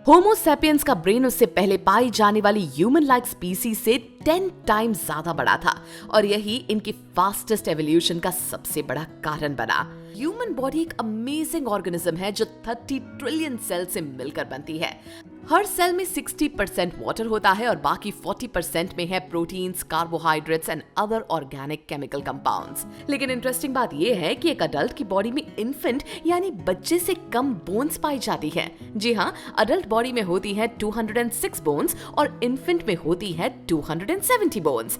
होमो sapiens का brain उससे पहले पाई जाने वाली ह्यूमन लाइक स्पीसीज से 10 टाइम्स ज्यादा बड़ा था और यही इनकी फास्टेस्ट एवोल्यूशन का सबसे बड़ा कारण बना। ह्यूमन बॉडी एक अमेजिंग ऑर्गेनिज्म है जो 30 ट्रिलियन सेल से मिलकर बनती है। हर सेल में 60% वाटर होता है और बाकी 40% में है proteins, carbohydrates and other organic chemical compounds. लेकिन इंटरेस्टिंग बात यह है कि एक अडल्ट की बॉडी में इन्फेंट यानी बच्चे से कम बोन्स पाई जाती है। जी हाँ, अडल्ट बॉडी में होती है 206 बोन्स और इन्फेंट में होती है 270 bones.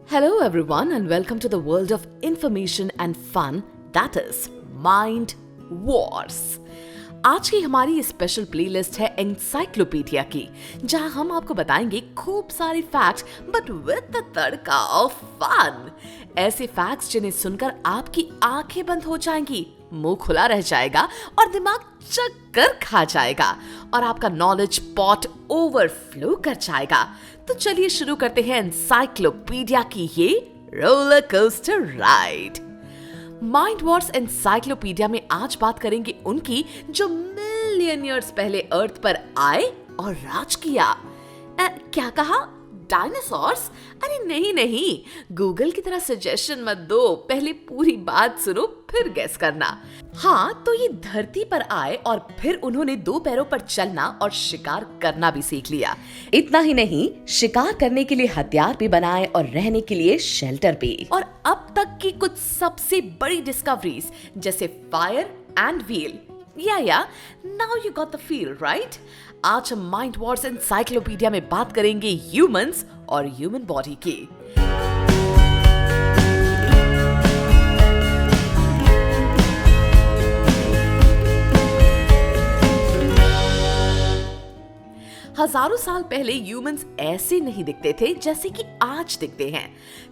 Hello everyone and welcome to the world of information and fun, that is Mind Wars। आज की हमारी स्पेशल प्लेलिस्ट है एनसाइक्लोपीडिया की, जहां हम आपको बताएंगे खूब सारे facts but with the tadka of fun. ऐसे फैक्ट्स जिन्हें सुनकर आपकी आंखें बंद हो जाएंगी, मुंह खुला रह जाएगा और दिमाग चक्कर खा जाएगा और आपका नॉलेज पॉट ओवरफ्लो कर जाएगा। तो चलिए शुरू करते हैं एनसाइक्लोपीडिया की ये roller coaster ride. Mind Wars encyclopedia में आज बात करेंगे उनकी जो मिलियन ईयर्स पहले अर्थ पर आए और राज किया। क्या कहा? डायनासोर्स? अरे नहीं, गूगल की तरह सजेशन मत दो, पहले पूरी बात सुनो फिर गेस करना। हाँ, तो ये धरती पर आए और फिर उन्होंने 2 पैरों पर चलना और शिकार करना भी सीख लिया। इतना ही नहीं, शिकार करने के लिए हथियार भी बनाए और रहने के लिए शेल्टर भी। और अब तक की कुछ सबसे बड़ी डिस्कवरीज जैसे फायर एंड व्हील। या now you got the feel, right? आज हम माइंड वॉर्स एनसाइक्लोपीडिया में बात करेंगे ह्यूमंस और ह्यूमन बॉडी की। हजारों साल पहले ह्यूमंस ऐसे नहीं दिखते थे जैसे कि आज दिखते हैं।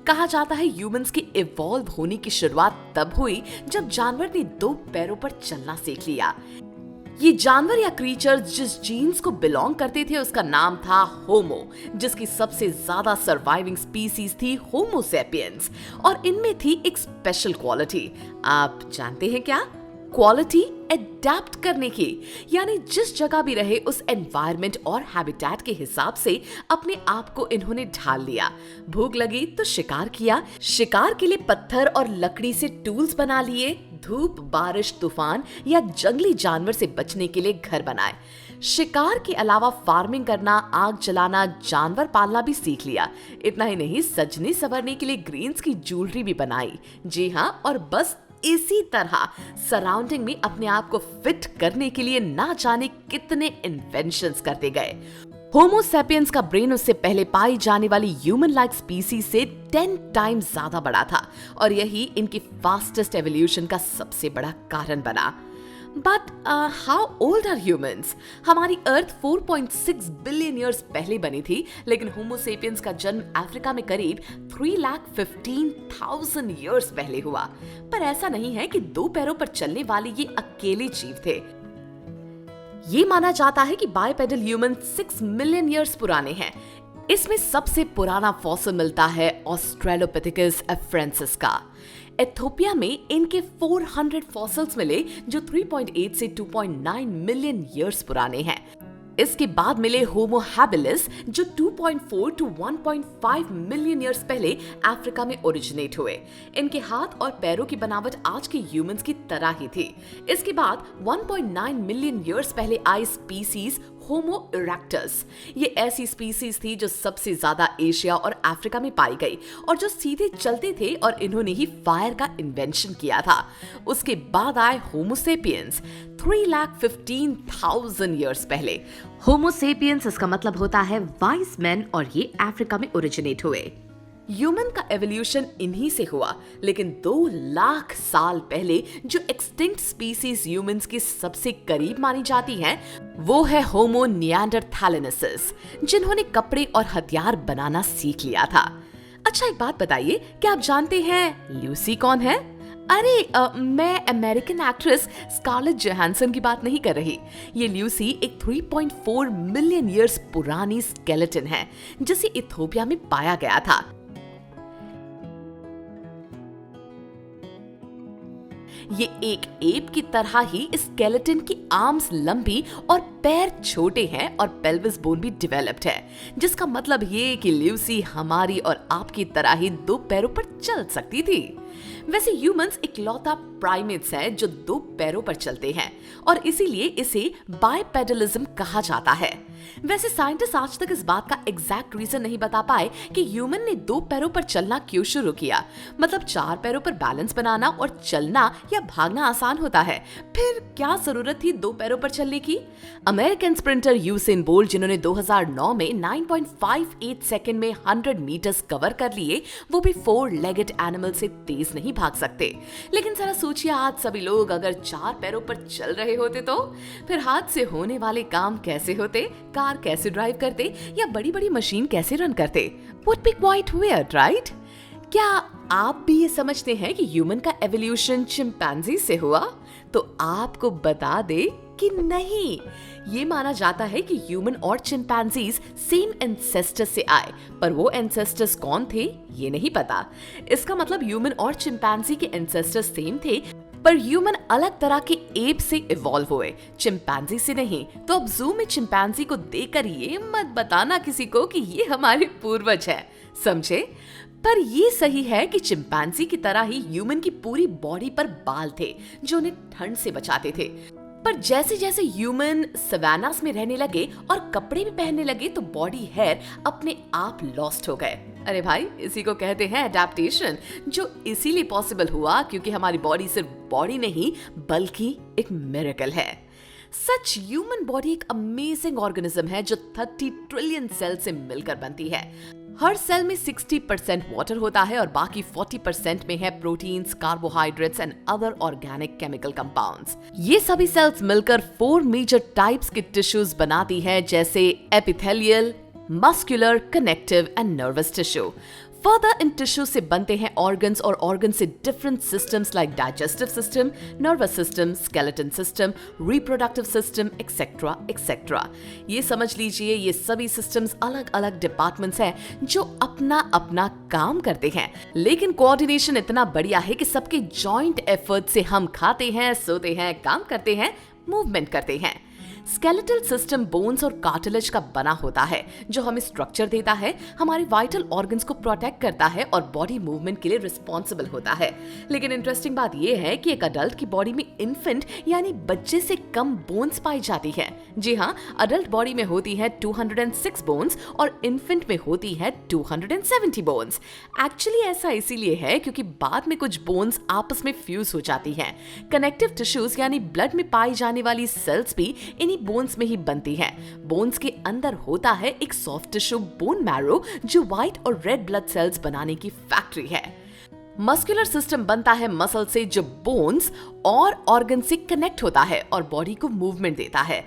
कहा जाता है ह्यूमंस के इवॉल्व होने की शुरुआत तब हुई जब जानवर ने 2 पैरों पर चलना सीख लिया। ये जानवर या क्रीचर्स जिस जीन्स को बिलोंग करते थे उसका नाम था होमो, जिसकी सबसे ज्यादा सर्वाइविंग स्पीसीज थी होमो सेपियंस। और इनमें थी एक स्पेशल क्वालिटी, आप जानते हैं क्या? क्वालिटी एडेप्ट करने की, यानी जिस जगह भी रहे उस एनवायरनमेंट और हैबिटेट के हिसाब से अपने आप को इन्होंने ढाल लिया। भूख लगी तो शिकार किया, शिकार के लिए पत्थर और लकड़ी से टूल्स बना लिए, धूप, बारिश, तूफान या जंगली जानवर से बचने के लिए घर बनाए। शिकार के अलावा फार्मिंग करना, आग जलाना, जानवर पालना भी सीख लिया। इतना ही नहीं, सजने संवरने के लिए ग्रीन्स की ज्वेलरी भी बनाई। जी हाँ, और बस इसी तरह सराउंडिंग में अपने आप को फिट करने के लिए ना जाने कितने इन्वेंशंस करते गए। होमो सेपियंस का ब्रेन उससे पहले पाई जाने वाली ह्यूमन लाइक स्पीसीज से 10 टाइम्स ज्यादा बड़ा था और यही इनकी फास्टेस्ट एवोल्यूशन का सबसे बड़ा कारण बना। But how old are humans? हमारी अर्थ 4.6 बिलियन ईयर्स पहले बनी थी, लेकिन होमो सेपियंस का जन्म अफ्रीका में करीब 3,15,000 ईयर्स पहले हुआ। पर ऐसा नहीं है कि 2 पैरों पर चलने वाले ये अकेले जीव थे। ये माना जाता है कि बाइपेडल ह्यूमन 6 मिलियन ईयर्स पुराने हैं। इसमें सबसे पुराना फॉसिल मिलता है ऑस्ट्रेलोपिथेकस अफ्रेंसिस का। इथियोपिया में इनके 400 फॉसिल्स मिले जो 3.8 से 2.9 मिलियन ईयर्स पुराने हैं। इसके बाद मिले होमो हैबिलिस जो 2.4 टू 1.5 मिलियन ईयर्स पहले अफ्रीका में ओरिजिनेट हुए। इनके हाथ और पैरों की बनावट आज के ह्यूमंस की तरह ही थी। इसके बाद 1.9 मिलियन ईयर्स पहले आई स्पीसीज होमो इरेक्टस। ये ऐसी स्पीसीज थी जो सबसे ज्यादा एशिया और अफ्रीका में पाई गई और जो सीधे चलते थे और इन्होंने ही फायर का इन्वेंशन किया था। उसके बाद आए होमो सेपियंस 3,15,000 ईयर्स पहले। होमो सेपियंस इसका मतलब होता है वाइज मैन और ये अफ्रीका में ओरिजिनेट हुए। ह्यूमन का एवोल्यूशन इन्हीं से हुआ, लेकिन 2 लाख साल पहले जो एक्सटिंक्ट स्पीसीज ह्यूमंस के सबसे करीब मानी जाती हैं, वो है होमो निएंडरथैलेनेसिस, जिन्होंने कपड़े और हथियार बनाना सीख लिया था। अच्छा, एक बात बताइए, क्या आप जानते हैं ल्यूसी कौन है? अरे मैं अमेरिकन एक्ट्रेस स्कारलेट जोहानसन की बात नहीं कर रही। ये ल्यूसी एक 3.4 मिलियन ईयर्स पुरानी स्केलेटन है जिसे इथियोपिया में पाया गया था। ये एक एप की तरह ही स्केलेटन की आर्म्स लंबी और पैर छोटे हैं और पेल्विस बोन भी डेवलप्ड है, जिसका मतलब ये कि ल्यूसी हमारी और आपकी तरह ही 2 पैरों पर चल सकती थी। वैसे ह्यूमंस इकलौता प्राइमेट्स है जो 2 पैरों पर चलते हैं और इसीलिए इसे बाइपेडलिज्म कहा जाता है। वैसे साइंटिस्ट आज तक इस बात का एग्जैक्ट रीजन नहीं बता पाए कि ह्यूमन ने 2 पैरों पर चलना क्यों शुरू किया। मतलब 4 पैरों पर बैलेंस बनाना और चलना या भागना आसान होता है, फिर क्या जरूरत थी 2 पैरों पर चलने की। अमेरिकन स्प्रिंटर यूसेन बोल्ट, जिन्होंने 2009 में 9.58 सेकंड में 100 मीटर्स कवर कर लिए, वो भी 4 लेगेड एनिमल से तेज नहीं भाग सकते। लेकिन जरा सोचिए, आज सभी लोग अगर 4 पैरों पर चल रहे होते तो फिर हाथ से होने वाले काम कैसे होते, कार कैसे ड्राइव करते या बड़ी बड़ी मशीन कैसे रन करते। Would be quite weird, right? क्या आप भी ये समझते हैं कि ह्यूमन का एवोल्यूशन चिंपैंजी से हुआ? तो आपको बता दे कि नहीं। ये माना जाता है कि ह्यूमन और चिंपैंजीज सेम एंसेस्टर्स से आए, पर वो एंसेस्टर्स कौन थे ये नहीं पता। इसका मतलब ह्यूमन और चिंपैंजी के एंसेस्टर्स सेम थे, पर ह्यूमन अलग तरह के एप से इवॉल्व हुए, चिंपैंजी से नहीं। तो अब जू में चिंपैंजी को देखकर ये मत बताना किसी को कि ये हमारे पूर्वज है, समझे? पर ये सही है कि चिंपैंजी की तरह ही ह्यूमन की पूरी बॉडी पर बाल थे जो उन्हें ठंड से बचाते थे। पर जैसे जैसे ह्यूमन सवानास में रहने लगे और कपड़े भी पहनने लगे तो बॉडी हेयर अपने आप लॉस्ट हो गए। अरे भाई, इसी को कहते हैं अडैप्टेशन, जो इसीलिए पॉसिबल हुआ क्योंकि हमारी बॉडी सिर्फ बॉडी नहीं बल्कि एक मिरेकल है। सच ह्यूमन बॉडी एक अमेजिंग ऑर्गेनिज्म है जो 30 ट्रिलियन सेल से मिलकर बनती है। हर सेल में 60% वाटर होता है और बाकी 40% में है proteins, carbohydrates and other organic chemical compounds. ये सभी सेल्स मिलकर 4 मेजर टाइप्स के टिश्यूज बनाती है, जैसे epithelial, muscular, connective and nervous tissue. Further in tissue से बनते हैं ऑर्गन्स और ऑर्गन से different systems like digestive system, nervous system, skeleton system, reproductive system etcetera etcetera. ये समझ लीजिए, ये सभी सिस्टम्स अलग अलग डिपार्टमेंट्स हैं जो अपना अपना काम करते हैं, लेकिन कोऑर्डिनेशन इतना बढ़िया है कि सबके जॉइंट एफर्ट से हम खाते हैं, सोते हैं, काम करते हैं, मूवमेंट करते हैं। स्केलेटल सिस्टम बोन्स और कार्टिलेज का बना होता है जो हमें स्ट्रक्चर देता है, हमारे वाइटल ऑर्गन्स को प्रोटेक्ट करता है और बॉडी मूवमेंट के लिए रिस्पॉन्सिबल होता है। लेकिन इंटरेस्टिंग बात यह है कि एक अडल्ट की बॉडी में इन्फेंट यानी बच्चे से कम बोन्स पाई जाती है। जी हाँ, अडल्ट बॉडी में होती है 206 बोन्स और इन्फेंट में होती है 270 बोन्स। एक्चुअली ऐसा इसीलिए है क्योंकि बाद में कुछ बोन्स आपस में फ्यूज हो जाती हैं। कनेक्टिव टिश्यूज यानी ब्लड में पाई जाने वाली सेल्स भी इन्हीं बोन्स में ही बनती हैं। बोन्स के अंदर होता है एक सॉफ्ट टिश्यू बोन मैरो जो व्हाइट और रेड ब्लड सेल्स बनाने की फैक्ट्री है। मस्कुलर सिस्टम बनता है मसल से जो बोन्स और ऑर्गन से कनेक्ट होता है और बॉडी को मूवमेंट देता है।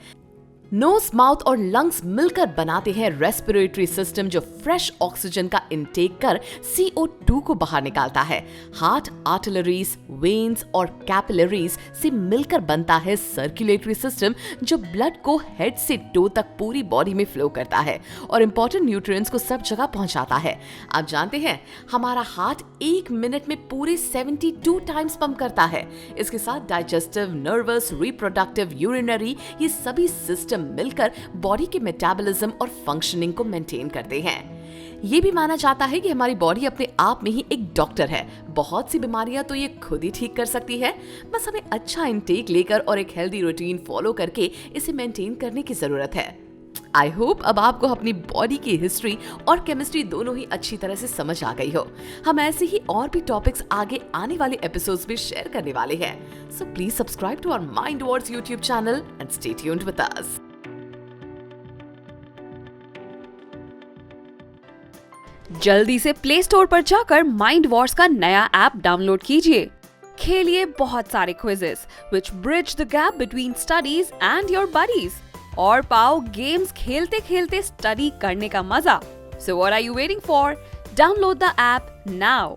नोज, माउथ और लंग्स मिलकर बनाते हैं रेस्पिरेटरी सिस्टम जो फ्रेश ऑक्सीजन का इनटेक कर CO2 को बाहर निकालता है। हार्ट, आर्टलरीज, वेन्स और कैपिलरीज से मिलकर बनता है सर्कुलेटरी सिस्टम जो ब्लड को हेड से टो तक पूरी बॉडी में फ्लो करता है और इंपॉर्टेंट न्यूट्रिएंट्स को सब जगह पहुंचाता है। आप जानते हैं हमारा हार्ट 1 मिनट में पूरे 72 टाइम्स पंप करता है। इसके साथ डाइजेस्टिव, नर्वस, रिप्रोडक्टिव, यूरिनरी, ये सभी सिस्टम मिलकर बॉडी के मेटाबॉलिज्म और फंक्शनिंग को मेंटेन करते हैं। ये भी माना जाता है कि हमारी बॉडी अपने आप में ही एक डॉक्टर है। बहुत सी बीमारियां तो ये खुद ही ठीक कर सकती है, बस हमें अच्छा इंटेक लेकर और एक हेल्दी रूटीन फॉलो करके इसे मेंटेन करने की जरूरत है। आई होप अब आपको अपनी बॉडी की हिस्ट्री और केमिस्ट्री दोनों ही अच्छी तरह से समझ आ गई हो। हम ऐसे ही और भी टॉपिक्स आगे आने वाले एपिसोड्स में शेयर करने वाले हैं। So please subscribe to our mind wars YouTube channel and stay tuned with us. जल्दी से प्ले स्टोर पर जाकर माइंड वॉर्स का नया ऐप डाउनलोड कीजिए। खेलिए बहुत सारे quizzes which bridge the gap between studies and your buddies और पाओ गेम्स खेलते खेलते स्टडी करने का मजा। So what are you waiting for? Download the app now.